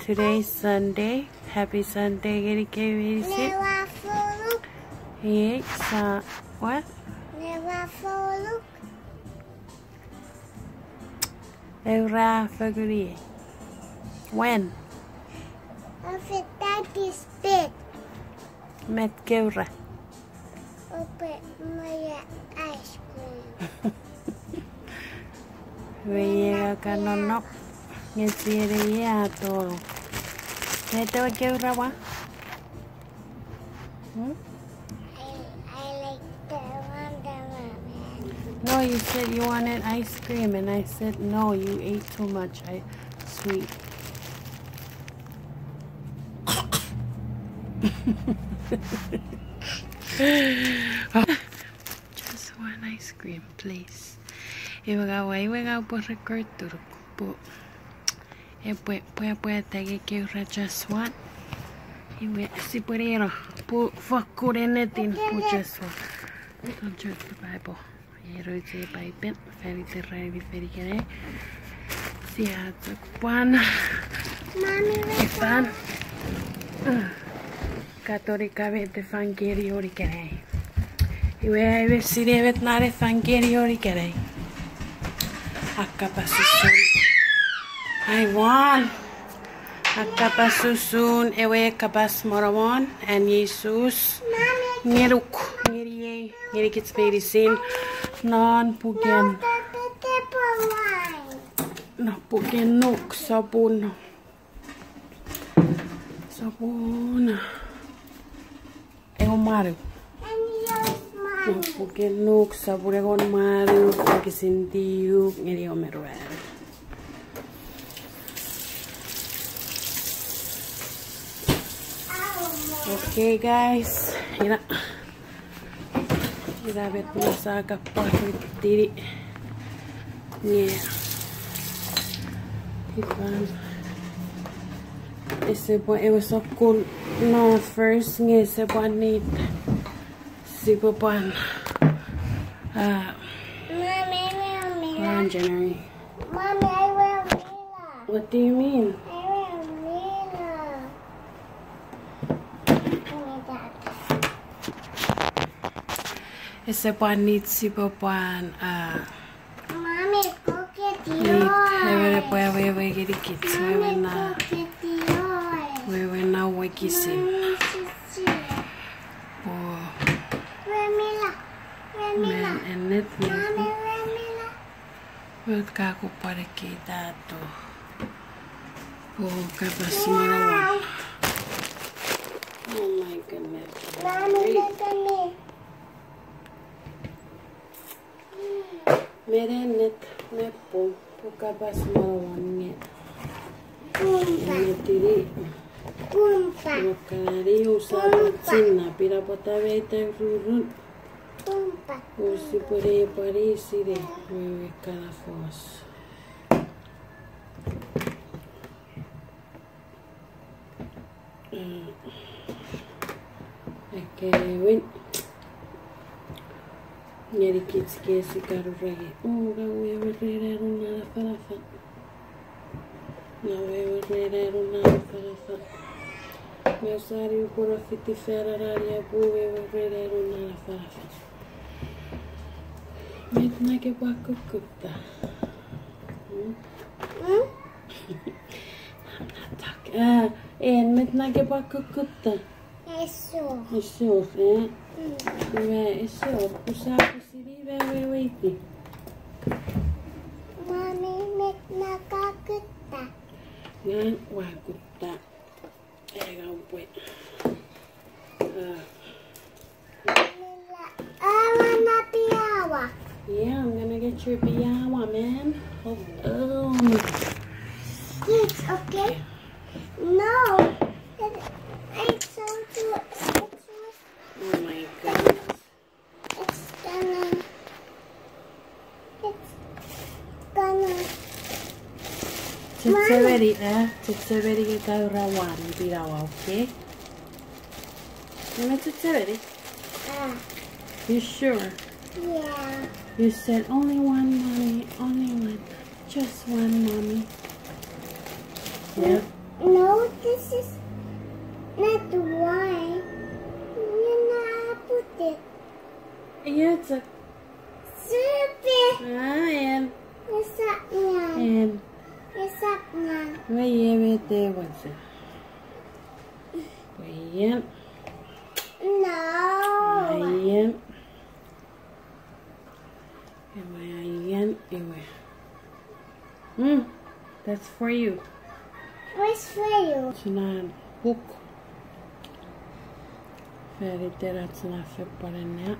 Today's Sunday. Happy Sunday, Gary. Never follow. Yeah, what? Never follow. Eura Faguri. When? After that is big. Met Geura. Open my ice cream. Veía canono. Ngetsiria todo. Neto Geura wa? I like the Wonder Woman. No, you said you wanted ice cream, and I said no. You ate too much. Sweet. Just one ice cream, please. Iwaga por record po. Puede que just one. Si pudiera po fakurenetin po just one. Don't judge the Bible. Ero je Bible. Very kere. Si one. Mommy, Fan. Katolika vet fangeri ori kere. Iwe iwe sire vet nare fangeri ori kere. Akapasusun. I won. Akapasusun ewe kapas morawon and Jesus. Ngeruk ngeri kits medicine non pugen. No pugen nuk sabun. Egon maru. No pugen nuk sabun egon maru. Pagi sindiuk ngeri omeruel. Okay guys, mira bet masaga pakitiri. Yeah. Ese buat so cool. No first nge se buat need si buat January. Mommy, I will Mila. What do you mean? I will Mila. Ese buat need si buat Mommy, go get the need oil. we get kids Mommy, go get the oil. we na wakisin. Mommy, sissy. Oh, Where Mila? Where Mila? man and net Mommy, where Mila? Wait kako para kita to. Oh, kapas marawan. Oh my goodness. Mommy, look at me. Mere net po kapas marawan net. Pumpa. Netiri. Pumpa. Wakari usaba tsina pira potave te rurun. Pumpa. Usi pure parisire we calafos. Okay, win. Nyeri kids kesi karu regi. Oh, we were ready to farafa. No, we were ready to farafa. Mesari pura fiti ferraria bu we were ready to farafa. Metna ke baku kutta. I'm not talking. En metna ke baku kutta. Eso. Eso, Eso, usap siri we waiti. Mommy, make nakakita. Ngan wakutta. Ega un pue. I wanna be our. Yeah, I'm gonna get your biyawa, man. Oh. Kids, okay? No. It's so Oh my goodness. It's gonna. Tsetseveri ke kaurawan biyawa, okay? Tsetseveri? You sure? Yeah. You said only one, mommy. Only one. Just one, mommy. Yeah. No, This is not wine. You know, put it. Yeah, it's a... Super. And... It's up now. And... It's up now. Right there, what's it? Ayan. No. Ayan. Ayan. That's for you. What's for you? It's not book. Färdigt att såna för på den här.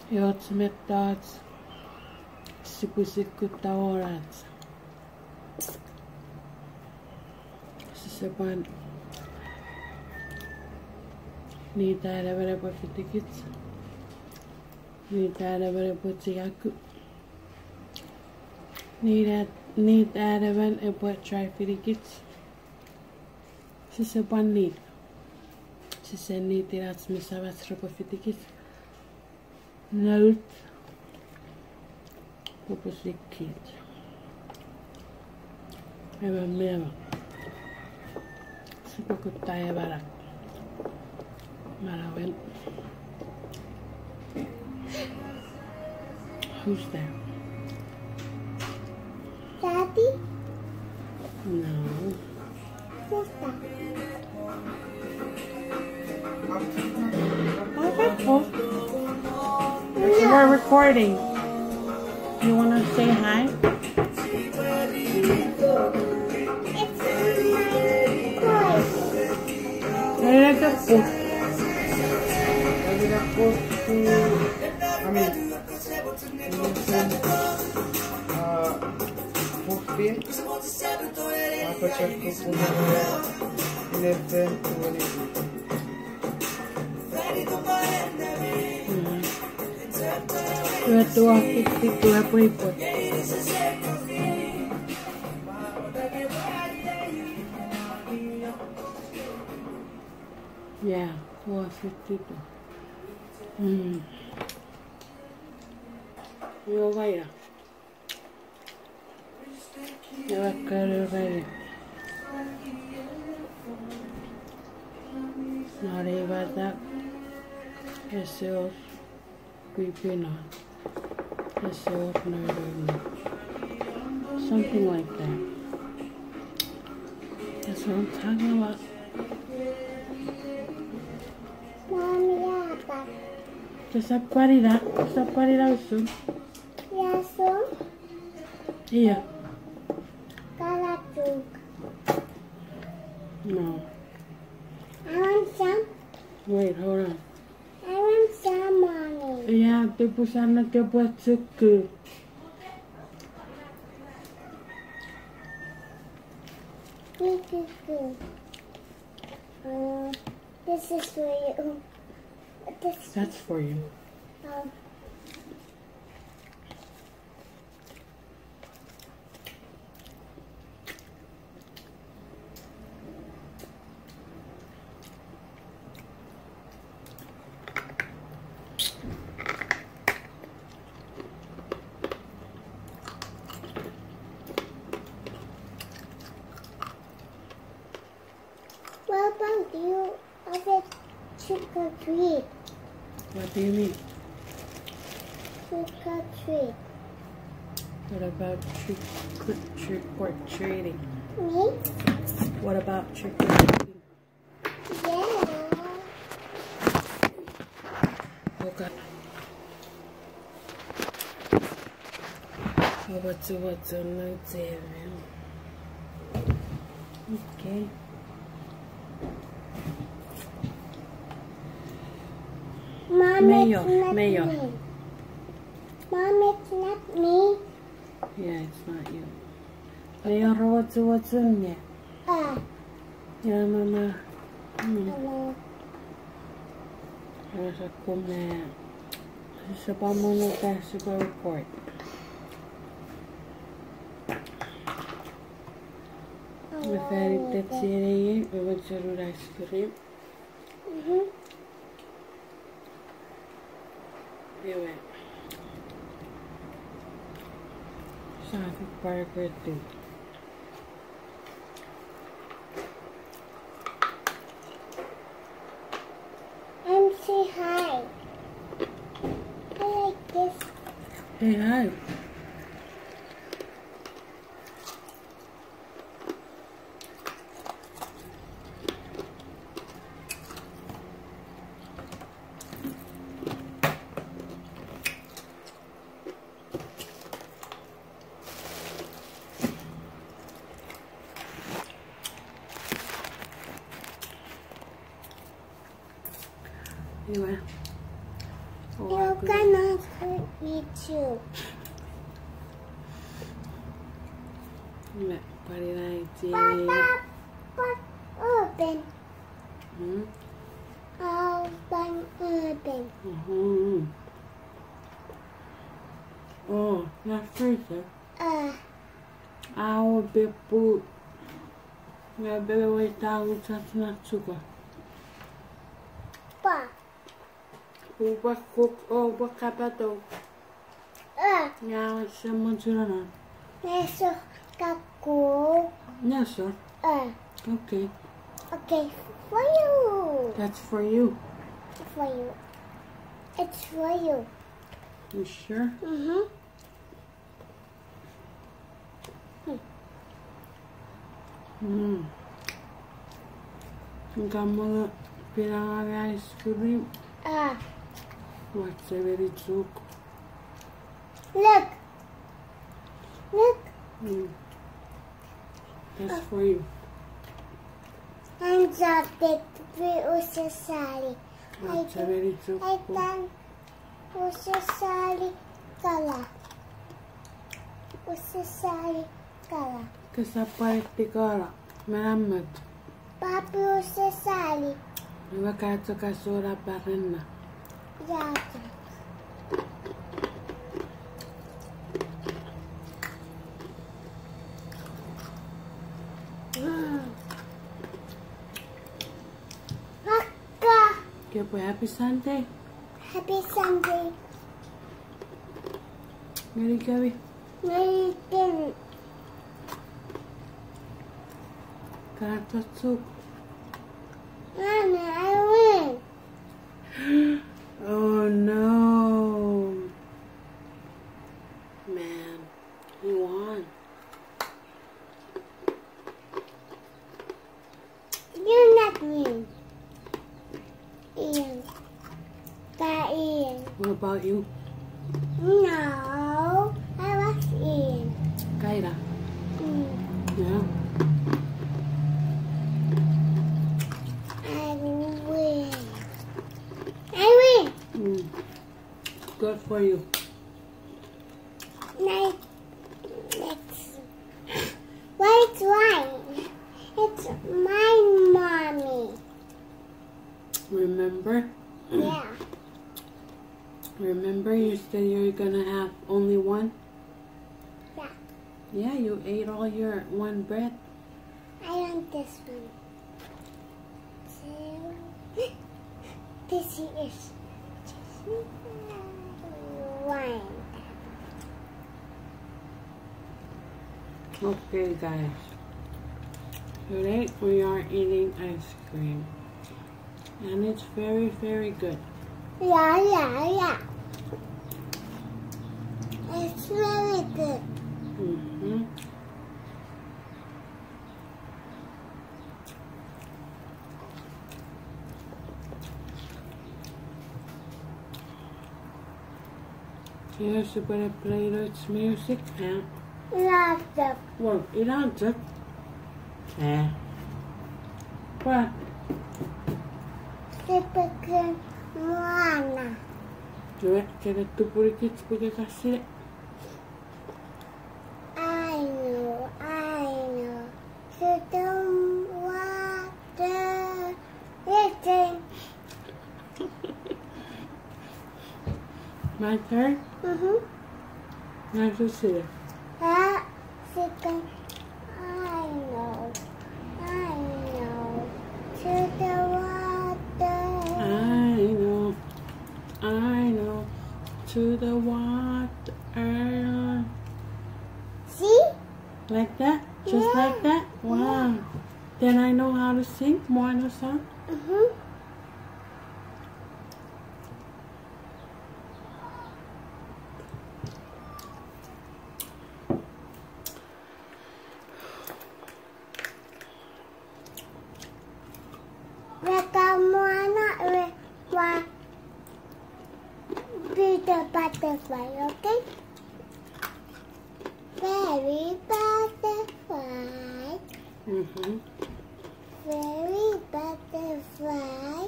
Jag som ett dags sipusikutta orat. Sepan niitä ei ole på fitikit. Niitä ei ole på tiaku. Niitä ei ole på try fitikit. Sepan niitä. Sen niitä irats missä vätsrä på fitikit. Note. Pupusikit. Aivan meva. Sipukuttaa ja vara. Maravel. Who's there? Daddy? No. Who's that? We're recording. You want to say hi? It's my voice. Yeah, 252. Yo vaya. Yo voy a caer ready. Arriba da esos pipino. Esos nervino. Something like that. That's what I'm talking about. Mommy, Papa. Esa paridad soon. Yeah, so? Yeah. Galactic. No. I want some. Wait, hold on. I want some, Mommy. Yeah, te pusieron que buat suku. This is good. This is for you. That's for you. What about you? Of it trick or treat. What do you mean? Trick or treat. What about trick or treating? Me? What about trick or treating? Yeah. Okay. What's on the table? Okay. Mom, Mayo, it's not mayo. me. Mom, it's not me. Yeah, it's not you. Mayo, what's in there? Yeah, mama. Hello. Sa come sa pamono ka super report. Är färdigt serien över ice cream. Evet. Şafik Parker etti. And say hi. I like this. Hey, hi. Anyway. You're gonna hurt me too. Evet, parayı Papa, open. Hmm. Open. Oh, that's crazy. I'll be put. Я беру это участь на цукор. Pa. Uba cook over capital. Yeah, it's a mozzarella. Eso caco. Yes, sir. Okay. Okay, for you. That's for you. For you. It's for you. You sure? Kamu bilang ada ice cream. What's a very joke? Look. That's for you. I'm sorry. Usasali. What's a very joke? I can usasali kala. Usasali kala. Kasapay tikara. Meramet. Papi usasali. Iba kato kasura parinna. Yata. Okay, boy, happy Sunday. Happy Sunday. Mary Gabby. Merry Christmas. Karatsuk. Mommy, I win. Oh no. Man, you won. You're not win. Ian. That Ian. What about you? No, I was Ian. Kaira. Yeah. I win. I win. Good for you. Next. What's right? It's my mommy. Remember? Yeah. Remember you said you're gonna have only one? Yeah. Yeah, you ate all your one bread. I want this one. Two. This is one. Okay, guys. Today we are eating ice cream. And it's very, very good. Yeah. It's very good. Here's a bit of Play-Doh's music and Love the well, it answered. What? typical Moana. Coba cara tu purikit pakai kasih. I know. Sitting water. Listen. My turn? Nice to see you. Sitting. I know. To the water. I know. To the water. See? Like that? Just Yeah. like that? Wow. Then I know how to sing Moana song. Be the butterfly, okay? Fairy butterfly, fairy butterfly,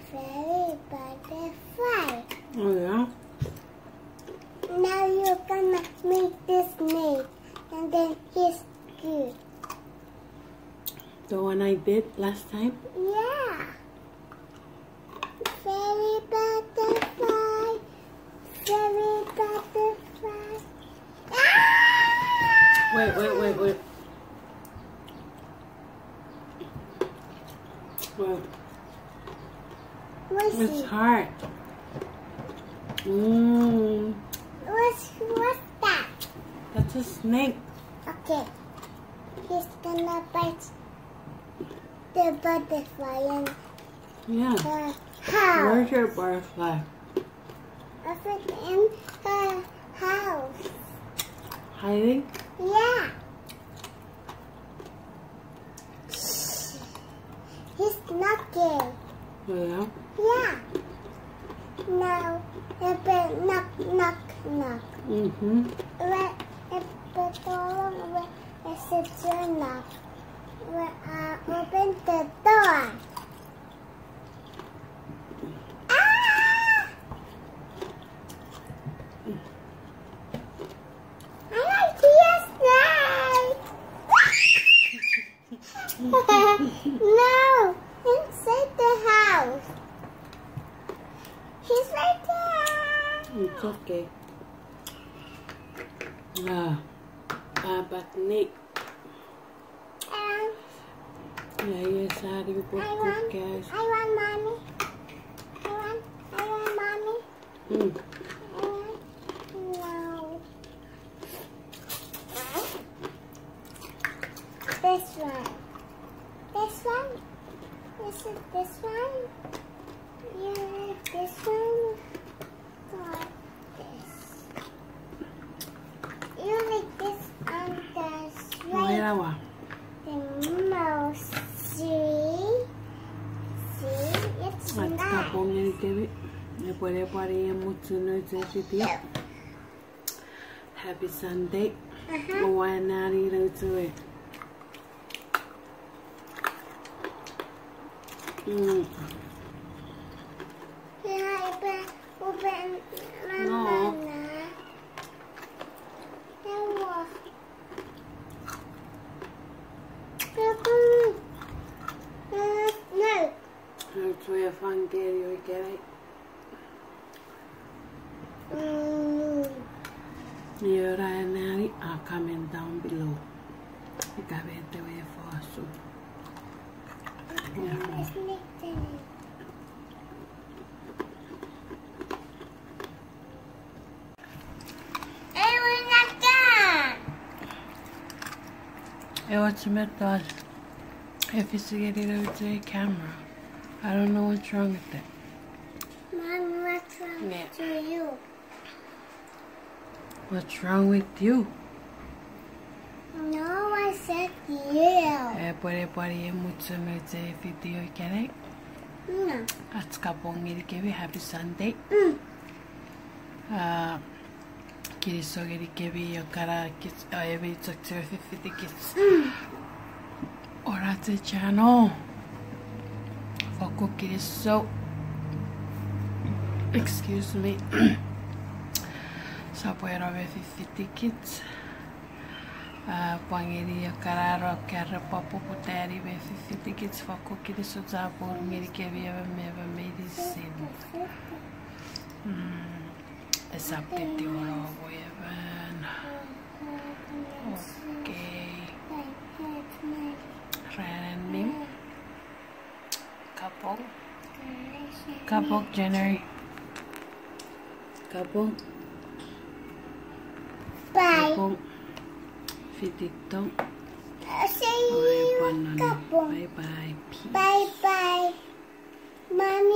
fairy butterfly. Oh yeah? Now you're gonna make this snake, and then he's good. The one I did last time? Yeah. Fairy butterfly, fairy butterfly. Ah! Wait. Well, What's it's it? hard. What's that? That's a snake. Okay. He's gonna bite the butterfly and Yeah. the house. Where's your butterfly? I think in the house. Hiding? Yeah. He's knocking. Oh yeah? Yeah. Now, knock. Where is the door knock? Open the door. Ah! I like to snake. No, inside the house. He's right there. It's okay. But Nick. Yeah, yes, I do book guys. I want mommy. I want mommy. No. This one. This one? Is it this one? Yeah, this one. Or this. You like this on the slide. Mira, The mouse. See? It's at nice. kapong yan kabi. Pwede yung mutsunod sa video. Happy Sunday. Why not eat to it? Yeah, open No. It's way fun you get it. You're right are coming down below. You got it the way for us. Hey, what's the matter? If it's getting over to the camera, I don't know what's wrong with it. Mom, what's wrong to you? What's wrong with you? No, I said you. Puede mucho sa video kere. No. At kapong ngiri happy Sunday. Kiri so ngiri kebi yokara kits every talk to 50 kids. Ora te channel. Foko kiri so. Excuse me. So puedo ver 50 kids. Pangiri yokara kara papo puteri ve 50 kids foko kiri so zapor ngiri kebi ever made this sin. Sapete ora voyeven. Okay. Randy. Kapong. Kapong, January. Kapong. Bye. Kapong. Fititong. See you. Bye bye. Bye bye. Mommy.